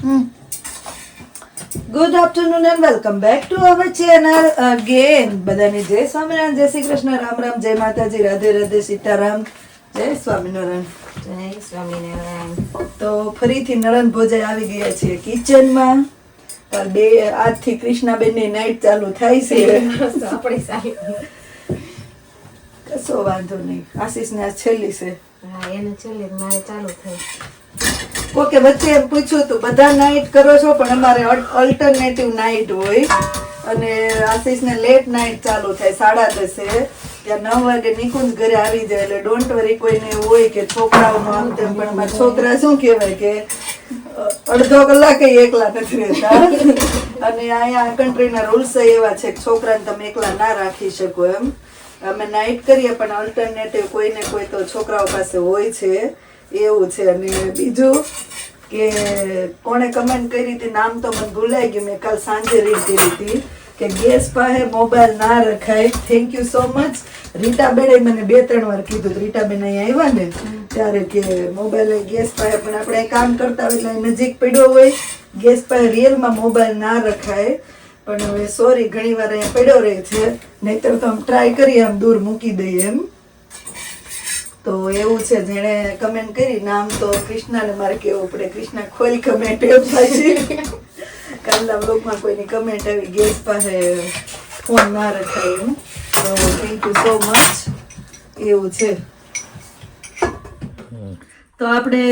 Good afternoon and welcome back to our channel again. બધાને જય સ્વામિનારાયણ, જય શ્રી કૃષ્ણ, રામ રામ, જય માતાજી, રાધે રાધે, સીતારામ, જય સ્વામિનારાયણ. જય સ્વામિનારાયણ. તો ફરીથી નણંદ ભોજાઈ આવી ગયા છે કિચનમાં. આજથી કૃષ્ણાબેનની નાઈટ ચાલુ થાય છે. આપણી સાહેબ કશો વાંધો નહીં, આશીષને આજ છેલ્લી છે. હા, એને છેલ્લે મારે ચાલુ થઈ. ઓકે, વચ્ચે એમ પૂછ્યું તું બધા નાઈટ કરો છો, પણ અમારે ઓલ્ટરનેટિવ નાઈટ હોય અને આશીષને લેટ નાઈટ ચાલુ થાય 10:30. ત્યાં 9 વાગે નિકુંજ ઘરે આવી જાય એટલે ડોન્ટ વરી. કોઈને એવું હોય કે છોકરાઓનું આમ તેમ, પણ અમારા છોકરા શું કહેવાય કે અડધો કલાકે એકલા નથી રહેતા. અને અહીંયા કન્ટ્રીના રૂલ્સ એવા છે કે છોકરાને તમે એકલા ના રાખી શકો એમ. અમે નાઈટ કરીએ પણ ઓલ્ટરનેટિવ કોઈને કોઈ તો છોકરાઓ પાસે હોય છે, એવું છે. અને બીજું કે કોણે કમેન્ટ કરી હતી, નામ તો મને ભૂલાઈ ગયું, મેં કાલ સાંજે રીડ કરી હતી કે ગેસ પાસે મોબાઈલ ના રખાય. Thank you so much. રીટાબેને મને 2-3 વાર કીધું. રીટાબેન અહીંયા આવ્યા ને ત્યારે કે મોબાઈલ ગેસ પાસે, પણ આપણે કામ કરતા હોય એટલે નજીક પડ્યો હોય, ગેસ પાસે રિયલમાં મોબાઈલ ના રખાય. પણ હવે સોરી, ઘણી વાર અહીંયા પડ્યો રહે છે, નહીતર તો આમ ટ્રાય કરીએ આમ દૂર મૂકી દઈએ એમ. તો એવું છે. જેણે કમેન્ટ કરી નામ તો કૃષ્ણાને મારે કહેવું પડે. કૃષ્ણા ખોલ કમેન્ટ એમ થાય છે. કાલના બ્લોગમાં કોઈની કમેન્ટ આવી ગેસ પાસે ફોન ના રખાય એમ. તો થેન્ક યુ સો મચ. એવું છે. તો આપણે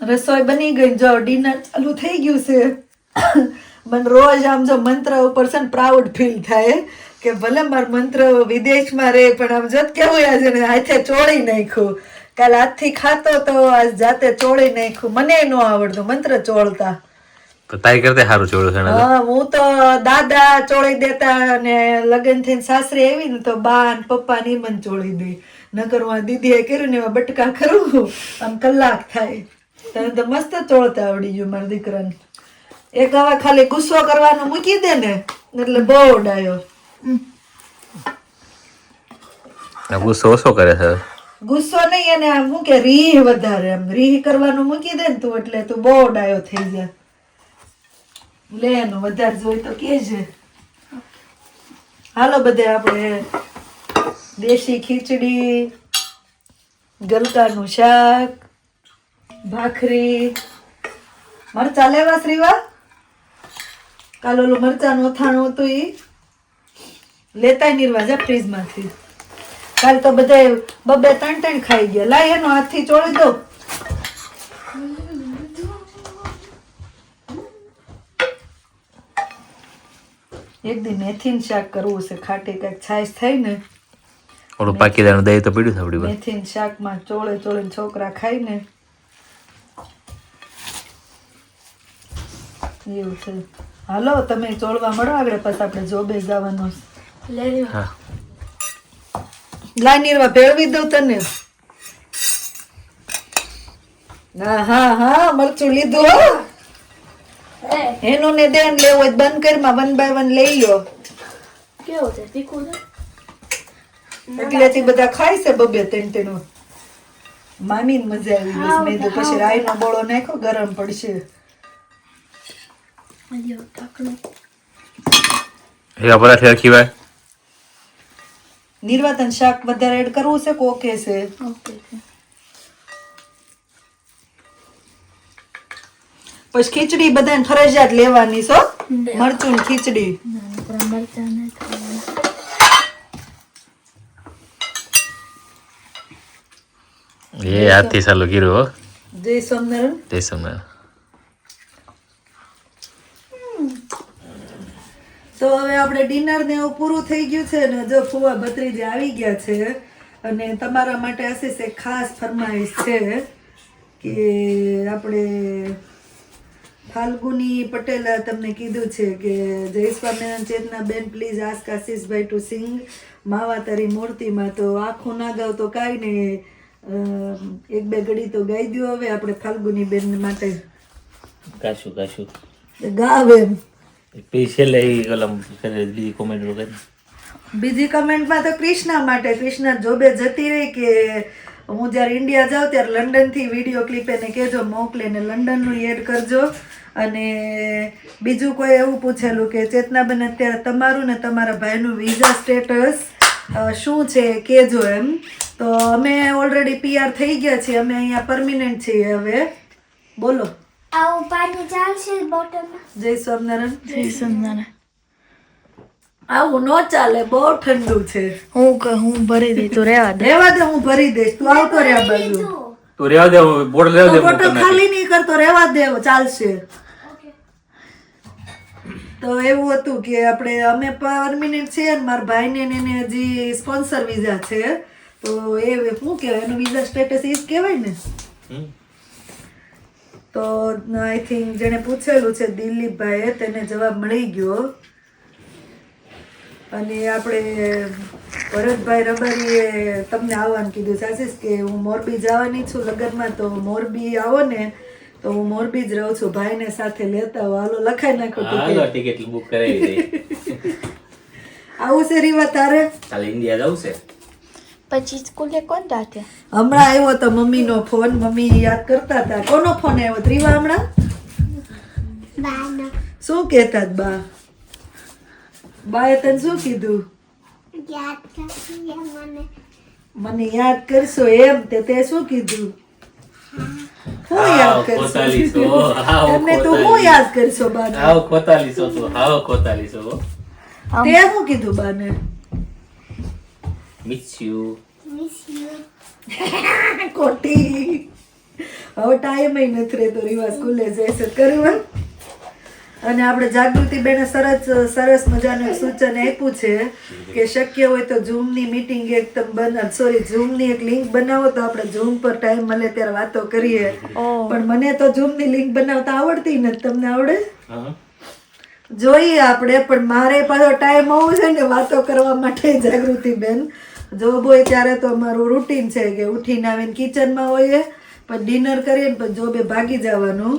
રસોઈ બની ગઈ, જો ડિનર ચાલુ થઈ ગયું છે. મને રોજ આમ જો મંત્ર ઉપર છે ને પ્રાઉડ ફીલ થાય કે ભલે મારો મંત્ર વિદેશમાં રહે, પણ આમ જત કેવું આજે હાથે ચોળી નાખ્યું. કાલ હાથથી ખાતો તો આજ જાતે ચોળી નાખ્યું. મને ન આવડતું મંત્ર ચોળતા. તારી કરતા સારું ચોળ્યું છે. હા, હું તો દાદા ચોળી દેતા અને લગ્ન થઈને સાસરી આવી ને તો બા ને પપ્પા ની મને ચોળી દે. નકર દીદીએ કર્યું ને એવા બટકા ખરું આમ કલાક થાય. તને તો મસ્ત ચોળતા આવડી ગયું મારા દીકરાને. એક હવે ખાલી ગુસ્સો કરવાનો મૂકી દે ને એટલે બહુ ડાયો. ગુસ્સો ઓછો કરે છે. ગુસ્સો નહીં, એને આમ શું કે રીહ વધારે, આમ રીહ કરવાનું મૂકી દે ને તું એટલે તું બહુ ડાયો થઈ જાય. લે એનું વધારે જોઈ તો કેજે. હાલો બધે આપણે દેશી ખીચડી, ગલકાનું શાક, ભાખરી, મરચા લેવા શ્રીવા. કાલ ઓલું મરચાનું અથાણું હતું ઈ લેતા નિર્વા જા ફ્રીજમાંથી. કાલ તો બધા 2-3 ખાઈ ગયા. લાય એનો હાથથી ચોળી દો. એક દી મેથીનું શાક કરવું છે, ખાટી કઈક છાશ થાય ને. ઓલું પાકીદારનું દહીં તો પડ્યું છે આપણી પાસે. મેથીનું શાકમાં ચોળે ચોળે છોકરા ખાય ને એવું છે. હાલો તમે ચોળવા મળો આગળ, પછી આપણે જોબે જવાનું. હા, લાઈ નિર્વા ભેળવી દઉં તને. હા હા હા, મરચું લીધું હો. એનું ને દેન લેવું હોય બંધ કરીમાં 1 by 1 લઈ લો. કેવું છે? તીખું છે? એટલેથી બધા ખાય છે 2-3. મામીને મજા આવી બસ. મેં તો પછી રાઈનો બોળો નાખ્યો, ગરમ પડશે. એવા પરાઠે રાખી ભાઈ. નિર્વાતન શાક વધારે એડ કરવું છે કે ઓકે છે? પછી ખીચડી બધાને ફરજિયાત લેવાની છો. મરચું ને ખીચડી. એ હાથથી ચાલુ કર્યું હો. જય સ્વામિનારાયણ. જય સ્વામિનારાયણ. તો હવે આપણે ડિનર ને એવું પૂરું થઈ ગયું છે ને જો ફુવા ભત્રીજી આવી ગયા છે. અને તમારા માટે આશીષ એક ખાસ ફરમાઈશ છે કે આપણે ફાલ્ગુની પટેલ તમને કીધું છે કે જય સ્વામિનારાયણ ચેતના બેન પ્લીઝ આસ્ક આશીષભાઈ ટુ સિંગ માવા તારી મૂર્તિમાં. તો આખું ના ગાવ તો કાંઈ નહીં, 1-2 ઘડી તો ગાઈ દો હવે આપણે ફાલ્ગુની બેન માટે. કાશું ગાવ એમ. બીજી કમેન્ટમાં તો કૃષ્ણા માટે. કૃષ્ણા જોબે જતી રહી કે હું જ્યારે ઇન્ડિયા જાઉં ત્યારે લંડનથી વિડીયો ક્લિપ એને કહેજો મોકલે ને લંડનનું એડ કરજો. અને બીજું કોઈ એવું પૂછેલું કે ચેતનાબેન અત્યારે તમારું ને તમારા ભાઈનું વિઝા સ્ટેટસ શું છે કેજો એમ. તો અમે ઓલરેડી PR થઈ ગયા છીએ, અમે અહીંયા પરમિનન્ટ છીએ હવે. બોલો. આવું પાણી ચાલશે બોટલમાં? જય સ્વામિનારાયણ. જય સ્વામિનારાયણ. આવું ન ચાલે, બહુ ઠંડુ છે. હું ભરી દઈ તો રહેવા દે. રહેવા દે, હું ભરી દઈશ, તું આવતો રે આ બાજુ. તું રેવા દે, બોટલ રેવા તો દે. બોટલ ખાલી નહીં કરતો, રહેવા દે, ચાલશે. તો એવું હતું કે અમે પરમિનન્ટ છીએ ને મારા ભાઈને ને એને હજી સ્પોન્સર વિઝા છે. તો એ શું કહેવાય, એનું વિઝા સ્ટેટસ એ જ કહેવાય ને. તો આઈ થિંક જેને પૂછેલું છે દિલીપભાઈએ, તેને જવાબ મળી ગયો. અને આપણે ભરતભાઈ રબારીએ તમને આવવાનું કીધું છે આશીષ કે હું મોરબી જવાની છું લગ્નમાં, તો મોરબી આવો ને તો હું મોરબી જ રહું છું, ભાઈને સાથે લેતા આવો. હાલો લખાઈ નાખો ટિકિટ બુક કરાવી દે. આવું છે રીવા તારે? કાલે ઇન્ડિયા જવું છે. પછી સ્કૂલે કોણ જાતે? હમણાં આવ્યો તો મમ્મીનો ફોન, મમ્મી યાદ કરતા હતા. કોનો ફોન આવ્યો રીવા હમણાં? બાનો. શું કહેતા બા? બાએ તને શું કીધું? યાદ કરશે મને. મને યાદ કરશો એમ? તે શું કીધું? હું યાદ કરશો? તમને તો હું યાદ કરશો બાને? હાવ ખોતાલીસો તું, હાવ ખોતાલીસો. તે શું કીધું બાને? Miss you. Miss you. કોટી. હવે ટાઈમ નથી રહેતો, રીવા સ્કૂલે જાય છે કરવું. અને આપણે જાગૃતિબેને સરસ મજાનું એક સૂચન આપ્યું છે કે શક્ય હોય તો ઝૂમની મીટિંગ ઝૂમની એક લિંક બનાવો તો આપણે ઝૂમ પર ટાઈમ મળે ત્યારે વાતો કરીએ. પણ મને તો ઝૂમની લિંક બનાવતા આવડતી નથી, તમને આવડે? જોઈએ આપણે, પણ મારે પાછો ટાઈમ હોવો છે ને વાતો કરવા માટે. જાગૃતિબેન જોબ હોય ત્યારે તો અમારું રૂટીન છે કે ઉઠીને આવીને કિચનમાં હોઈએ, પછી ડિનર કરીએ ને પછી જોબે ભાગી જવાનું.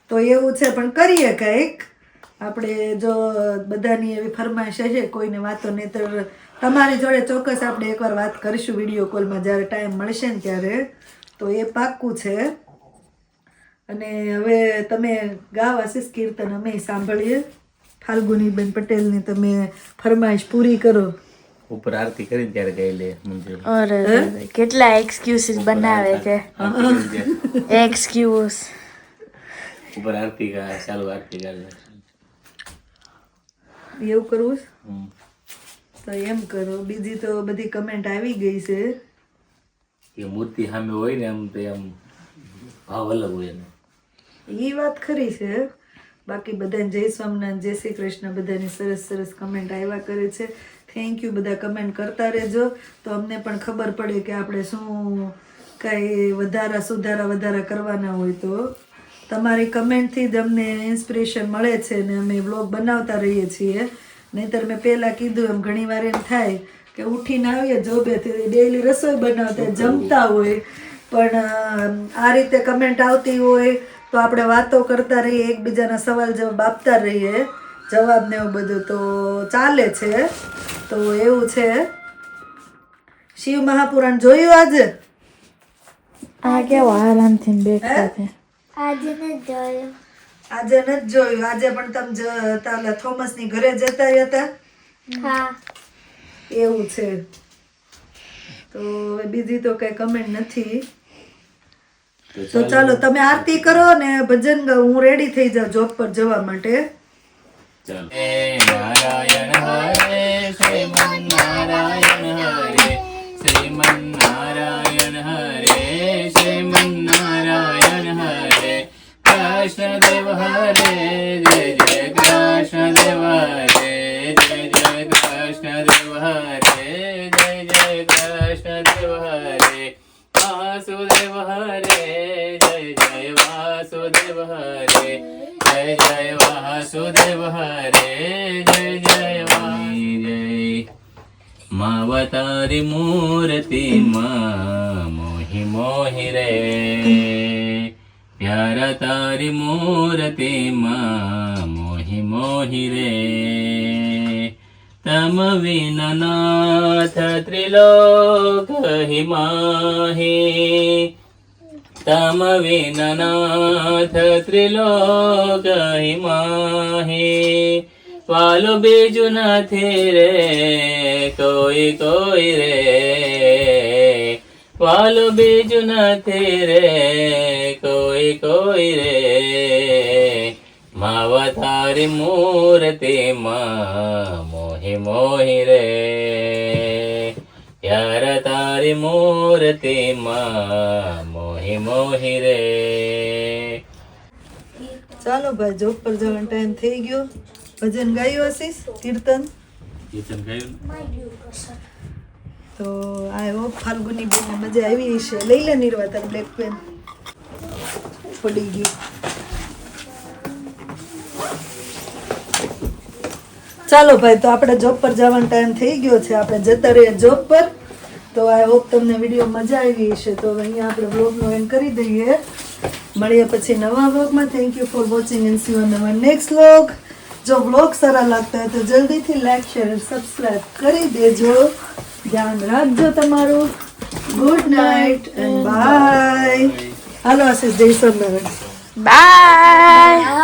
તો એવું છે, પણ કરીએ કંઈક આપણે. જો બધાની એવી ફરમાઈશ હશે કોઈને વાતો નહીં તો તમારી જોડે ચોક્કસ આપણે એકવાર વાત કરીશું વિડીયો કોલમાં જ્યારે ટાઈમ મળશે ને ત્યારે. તો એ પાક્કું છે. અને હવે તમે ગાવ આશીષ કીર્તન, અમે સાંભળીએ. ફાલ્ગુનીબેન પટેલની તમે ફરમાઈશ પૂરી કરો. ઉપર આરતી કરીને ત્યારે ગઈ લે મંજુ. અરે કેટલા એક્સક્યુઝિસ બનાવે છે. એક્સક્યુઝ. ઉપર આરતી કા ચાલુ આરતી ગાલે. એવું કરવું છે? તો એમ કરો. બીજી તો બધી કમેન્ટ આવી ગઈ છે. એ મૂર્તિ સામે હોય ને એમ તો એમ ભાવ અલગ હોય એનો. એ વાત ખરી છે. બાકી બધાને જય સ્વામિનારાયણ, જય શ્રી કૃષ્ણ, બધાની સરસ સરસ કમેન્ટ આવ્યા કરે છે. Thank you. બધા કમેન્ટ કરતા રહેજો તો અમને પણ ખબર પડે કે આપણે શું કાંઈ સુધારા કરવાના હોય તો. તમારી કમેન્ટથી જ અમને ઇન્સ્પિરેશન મળે છે ને અમે વ્લોગ બનાવતા રહીએ છીએ. નહીંતર મેં પહેલાં કીધું એમ ઘણી વાર એમ થાય કે ઉઠીને આવીએ જોબેથી ડેઈલી રસોઈ બનાવતા જમતા હોય, પણ આ રીતે કમેન્ટ આવતી હોય તો આપણે વાતો કરતા રહીએ, એકબીજાના સવાલ જવાબ આપતા રહીએ, જવાબ ને એવું બધું તો ચાલે છે. તો એવું છે. શિવ મહાપુરાણ જોયું આજે? આ કેવા આરામથી બેઠા છે. આજે નથી જોયું. આજે પણ તમે તાલા થોમસ ની ઘરે જતા હતા? હા. એવું છે. તો બીજી તો કઈ કમેન્ટ નથી. તો ચાલો તમે આરતી કરો ને ભજન ગાઓ. હું રેડી થઈ જાઉં જોબ પર જવા માટે. ચાલો. નારાયણ હરે શ્રીમન નારાયણ હરે શ્રીમન નારાયણ હરે શ્રીમન નારાયણ હરે કૃષ્ણદેવ હરે જય જય કૃષ્ણદેવ હરે જય જય કૃષ્ણદેવ હરે જય જય કૃષ્ણદેવ હરે વાસુદેવ હરે જય જય વાસુદેવ હરે જય જય વાસુદેવ હરે જય જય જય માવતારી મૂર્તિ માં મોહી મોહી રે પ્યારા તારી મૂર્તિ માં મોહી મોહી રે તમ વિના નાથ ત્રિલોક હિ માહી તમ વિનનાથ ત્રિલોક માહે વાલો બીજું નથી રે કોઈ કોઈ રે વાલો બીજું નથી રે કોઈ કોઈ રે માવા તારી મૂર્તિ માં મોહી મોહી રે યાર તારી મૂર્તિ માં મોહી મોહી રે. ચાલો ભાઈ જોબ પર જવાનો ટાઈમ થઈ ગયો. ભજન ગાયું આશીષ? કીર્તન? કીર્તન ગાયું તો આઈ હોપ ફાલ્ગુની બેનને મજા આવી હશે. લઈ લે નિર્વા તાર બ્લેક પેન પડી ગયું. ચાલો ભાઈ તો આપણે જોબ પર જવાનો ટાઈમ થઈ ગયો છે. આપણે જતા રહીએ જોબ પર. તો આઈ હોપ તમને વિડીયો મજા આવી હશે. તો હવે અહીંયા આપણે વ્લોગનો એન્ડ કરી દઈએ. મળીએ પછી નવા વ્લોગમાં. Thank you for watching and C you on hour next vlog. જો વ્લોગ સારા લાગતા હોય તો જલ્દીથી લાઈક શેર અને સબસ્ક્રાઈબ કરી દેજો. ધ્યાન રાખજો તમારું. Good night and bye. Hello Ashish, જય સ્વામિનારાયણ. બાય.